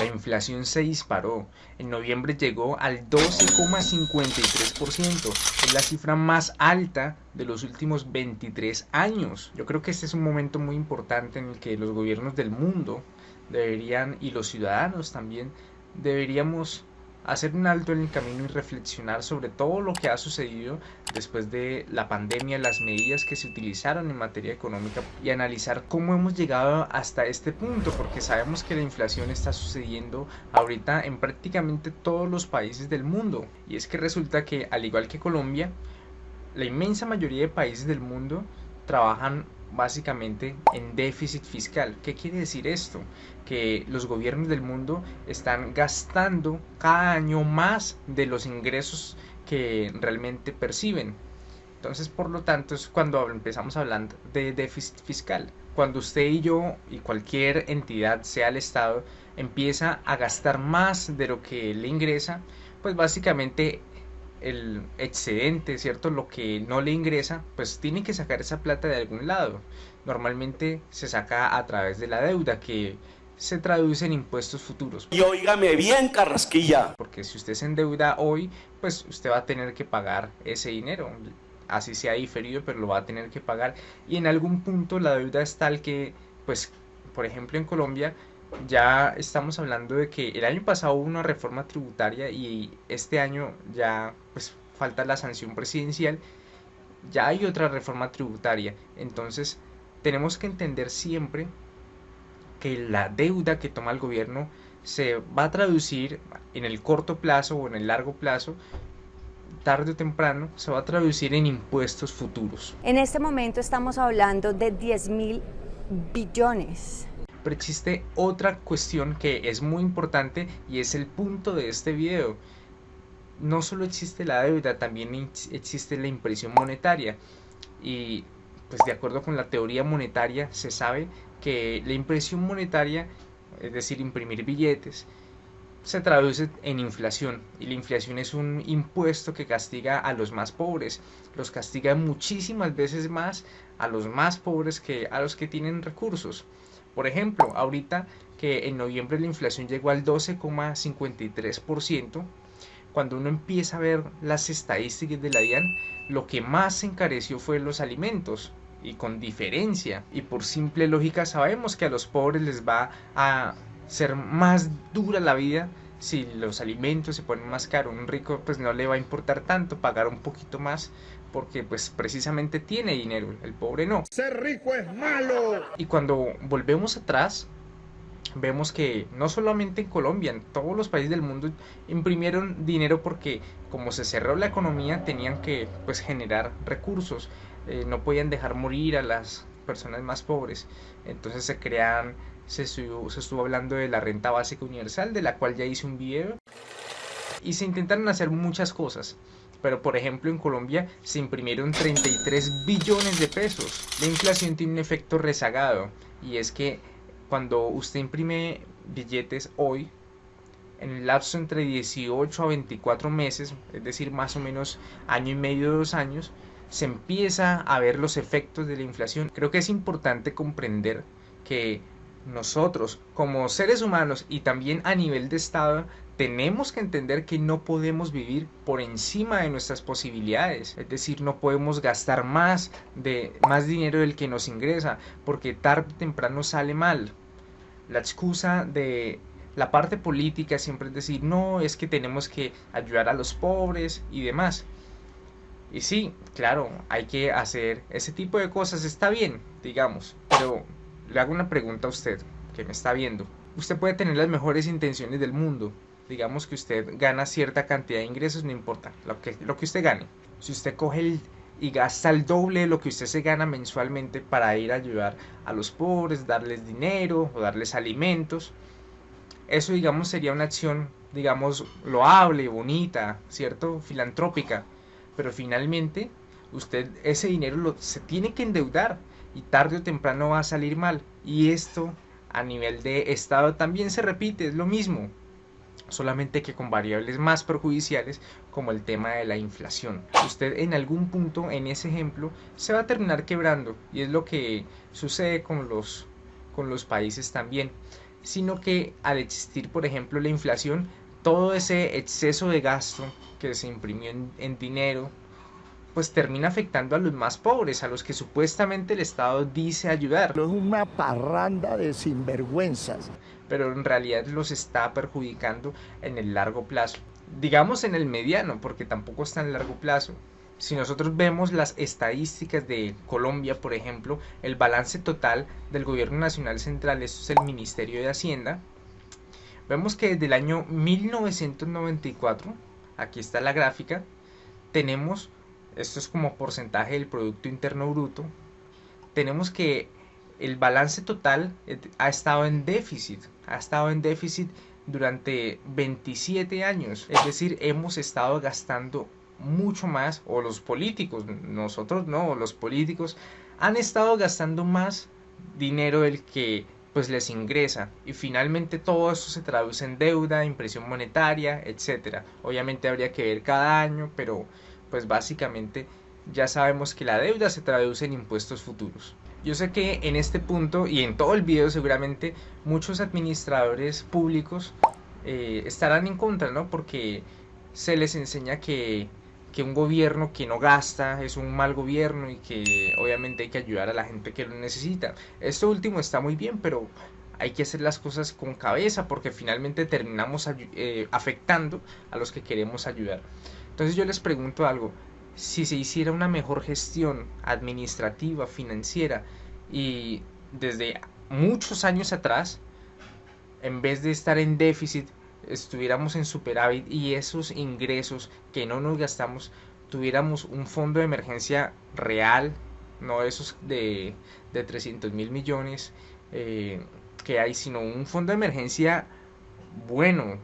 La inflación se disparó. En noviembre llegó al 12,53%. Es la cifra más alta de los últimos 23 años. Yo creo que este es un momento muy importante en el que los gobiernos del mundo deberían, y los ciudadanos también, deberíamos hacer un alto en el camino y reflexionar sobre todo lo que ha sucedido después de la pandemia, las medidas que se utilizaron en materia económica y analizar cómo hemos llegado hasta este punto, porque sabemos que la inflación está sucediendo ahorita en prácticamente todos los países del mundo. Y es que resulta que, al igual que Colombia, la inmensa mayoría de países del mundo trabajan básicamente en déficit fiscal. ¿Qué quiere decir esto? Que los gobiernos del mundo están gastando cada año más de los ingresos que realmente perciben. Entonces, por lo tanto, es cuando empezamos hablando de déficit fiscal. Cuando usted y yo y cualquier entidad, sea el Estado, empieza a gastar más de lo que le ingresa, pues básicamente el excedente, ¿cierto? Lo que no le ingresa, pues tiene que sacar esa plata de algún lado. Normalmente se saca a través de la deuda, que se traduce en impuestos futuros. Y óigame bien, Carrasquilla. Porque si usted se endeuda hoy, pues usted va a tener que pagar ese dinero. Así sea diferido, pero lo va a tener que pagar. Y en algún punto la deuda es tal que, pues, por ejemplo en Colombia, ya estamos hablando de que el año pasado hubo una reforma tributaria y este año ya pues falta la sanción presidencial, ya hay otra reforma tributaria. Entonces tenemos que entender siempre que la deuda que toma el gobierno se va a traducir en el corto plazo o en el largo plazo, tarde o temprano se va a traducir en impuestos futuros. En este momento estamos hablando de 10.000 billones. Pero existe otra cuestión que es muy importante y es el punto de este video. No solo existe la deuda, también existe la impresión monetaria. Y pues de acuerdo con la teoría monetaria se sabe que la impresión monetaria, es decir, imprimir billetes, se traduce en inflación, y la inflación es un impuesto que castiga a los más pobres, los castiga muchísimas veces más a los más pobres que a los que tienen recursos. Por ejemplo, ahorita que en noviembre la inflación llegó al 12,53%, cuando uno empieza a ver las estadísticas de la DIAN, lo que más se encareció fue los alimentos, y con diferencia. Y por simple lógica sabemos que a los pobres les va a ser más dura la vida si los alimentos se ponen más caros. Un rico pues no le va a importar tanto pagar un poquito más porque pues precisamente tiene dinero, el pobre no. Ser rico es malo. Y cuando volvemos atrás, vemos que no solamente en Colombia, en todos los países del mundo imprimieron dinero porque como se cerró la economía tenían que pues generar recursos, no podían dejar morir a las personas más pobres. Entonces se estuvo hablando de la renta básica universal, de la cual ya hice un video, y se intentaron hacer muchas cosas. Pero por ejemplo en Colombia se imprimieron 33 billones de pesos. La inflación tiene un efecto rezagado, y es que cuando usted imprime billetes hoy, en el lapso entre 18 a 24 meses, es decir, más o menos año y medio, 2 años, se empieza a ver los efectos de la inflación. Creo que es importante comprender que nosotros, como seres humanos y también a nivel de Estado, tenemos que entender que no podemos vivir por encima de nuestras posibilidades. Es decir, no podemos gastar más dinero del que nos ingresa, porque tarde o temprano sale mal. La excusa de la parte política siempre es decir, no, es que tenemos que ayudar a los pobres y demás. Y sí, claro, hay que hacer ese tipo de cosas, está bien, digamos, pero le hago una pregunta a usted que me está viendo. Usted puede tener las mejores intenciones del mundo, digamos que usted gana cierta cantidad de ingresos, no importa lo que usted gane. Si usted coge y gasta el doble de lo que usted se gana mensualmente para ir a ayudar a los pobres, darles dinero o darles alimentos, eso digamos sería una acción, digamos, loable, bonita, ¿cierto? Filantrópica. Pero finalmente usted ese dinero se tiene que endeudar y tarde o temprano va a salir mal. Y esto a nivel de Estado también se repite, es lo mismo, solamente que con variables más perjudiciales como el tema de la inflación. Usted en algún punto en ese ejemplo se va a terminar quebrando, y es lo que sucede con los países también. sino que al existir, por ejemplo, la inflación, todo ese exceso de gasto que se imprimió en dinero, pues termina afectando a los más pobres, a los que supuestamente el Estado dice ayudar. Es una parranda de sinvergüenzas. Pero en realidad los está perjudicando en el largo plazo. Digamos en el mediano, porque tampoco está en largo plazo. Si nosotros vemos las estadísticas de Colombia, por ejemplo, el balance total del Gobierno Nacional Central, esto es el Ministerio de Hacienda, vemos que desde el año 1994, aquí está la gráfica, tenemos, esto es como porcentaje del Producto Interno Bruto, tenemos que el balance total ha estado en déficit durante 27 años, es decir, hemos estado gastando mucho más, o los políticos, nosotros no, los políticos han estado gastando más dinero del que pues les ingresa, y finalmente todo eso se traduce en deuda, impresión monetaria, etcétera. Obviamente habría que ver cada año, pero pues básicamente ya sabemos que la deuda se traduce en impuestos futuros. Yo sé que en este punto y en todo el video seguramente muchos administradores públicos estarán en contra, ¿no? Porque se les enseña que un gobierno que no gasta es un mal gobierno y que obviamente hay que ayudar a la gente que lo necesita. Esto último está muy bien, pero hay que hacer las cosas con cabeza porque finalmente terminamos afectando a los que queremos ayudar. Entonces yo les pregunto algo, si se hiciera una mejor gestión administrativa, financiera y desde muchos años atrás, en vez de estar en déficit, estuviéramos en superávit y esos ingresos que no nos gastamos, tuviéramos un fondo de emergencia real, no esos de 300.000 millones que hay, sino un fondo de emergencia bueno,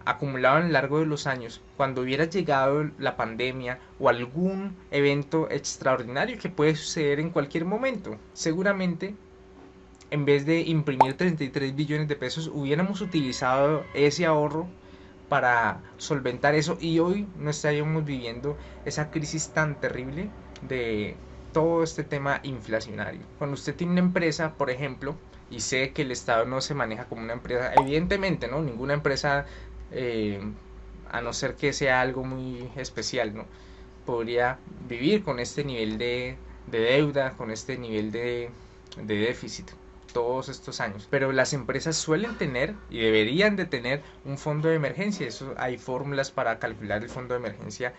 acumulado a lo largo de los años, cuando hubiera llegado la pandemia o algún evento extraordinario que puede suceder en cualquier momento, seguramente en vez de imprimir 33 billones de pesos, hubiéramos utilizado ese ahorro para solventar eso y hoy no estaríamos viviendo esa crisis tan terrible de todo este tema inflacionario. Cuando usted tiene una empresa, por ejemplo, y sé que el Estado no se maneja como una empresa, evidentemente, ¿no? Ninguna empresa, a no ser que sea algo muy especial, ¿no? Podría vivir con este nivel de deuda, con este nivel de déficit todos estos años, pero las empresas suelen tener y deberían de tener un fondo de emergencia. Eso hay fórmulas para calcular el fondo de emergencia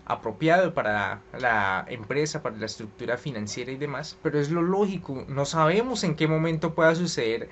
apropiado para la empresa, para la estructura financiera y demás, pero es lo lógico, no sabemos en qué momento pueda suceder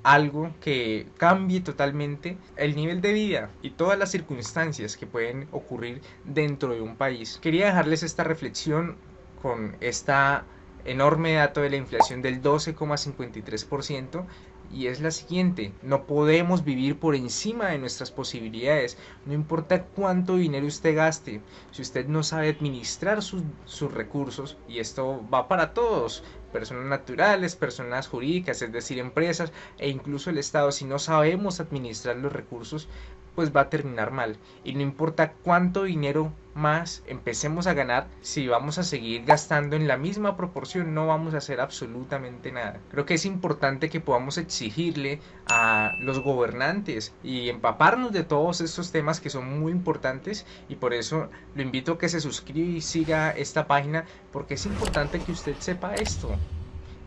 algo que cambie totalmente el nivel de vida y todas las circunstancias que pueden ocurrir dentro de un país. Quería dejarles esta reflexión con esta enorme dato de la inflación del 12,53% y es la siguiente: no podemos vivir por encima de nuestras posibilidades, no importa cuánto dinero usted gaste, si usted no sabe administrar sus recursos, y esto va para todos, personas naturales, personas jurídicas, es decir, empresas e incluso el Estado, si no sabemos administrar los recursos, pues va a terminar mal. Y no importa cuánto dinero más empecemos a ganar, si vamos a seguir gastando en la misma proporción, no vamos a hacer absolutamente nada. Creo que es importante que podamos exigirle a los gobernantes y empaparnos de todos estos temas que son muy importantes, y por eso lo invito a que se suscriba y siga esta página, porque es importante que usted sepa esto.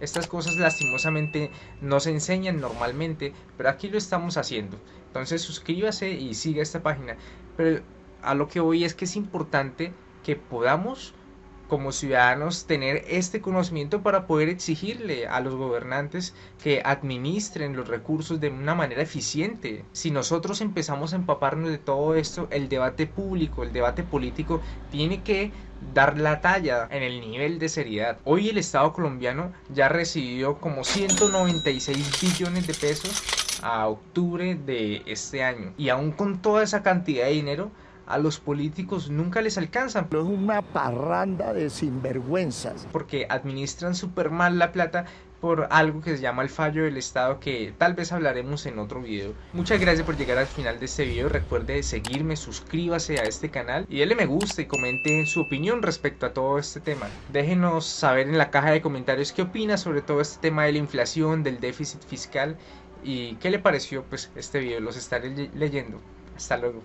Estas cosas lastimosamente no se enseñan normalmente, pero aquí lo estamos haciendo. Entonces suscríbase y siga esta página. Pero a lo que voy es que es importante que podamos como ciudadanos tener este conocimiento para poder exigirle a los gobernantes que administren los recursos de una manera eficiente. Si nosotros empezamos a empaparnos de todo esto, el debate público, el debate político tiene que dar la talla en el nivel de seriedad. Hoy el Estado colombiano ya recibió como 196 billones de pesos a octubre de este año, y aún con toda esa cantidad de dinero a los políticos nunca les alcanzan. Es una parranda de sinvergüenzas. Porque administran súper mal la plata por algo que se llama el fallo del Estado, que tal vez hablaremos en otro video. Muchas gracias por llegar al final de este video. Recuerde seguirme, suscríbase a este canal y denle me gusta y comente su opinión respecto a todo este tema. Déjenos saber en la caja de comentarios qué opina sobre todo este tema de la inflación, del déficit fiscal y qué le pareció pues este video. Los estaré leyendo. Hasta luego.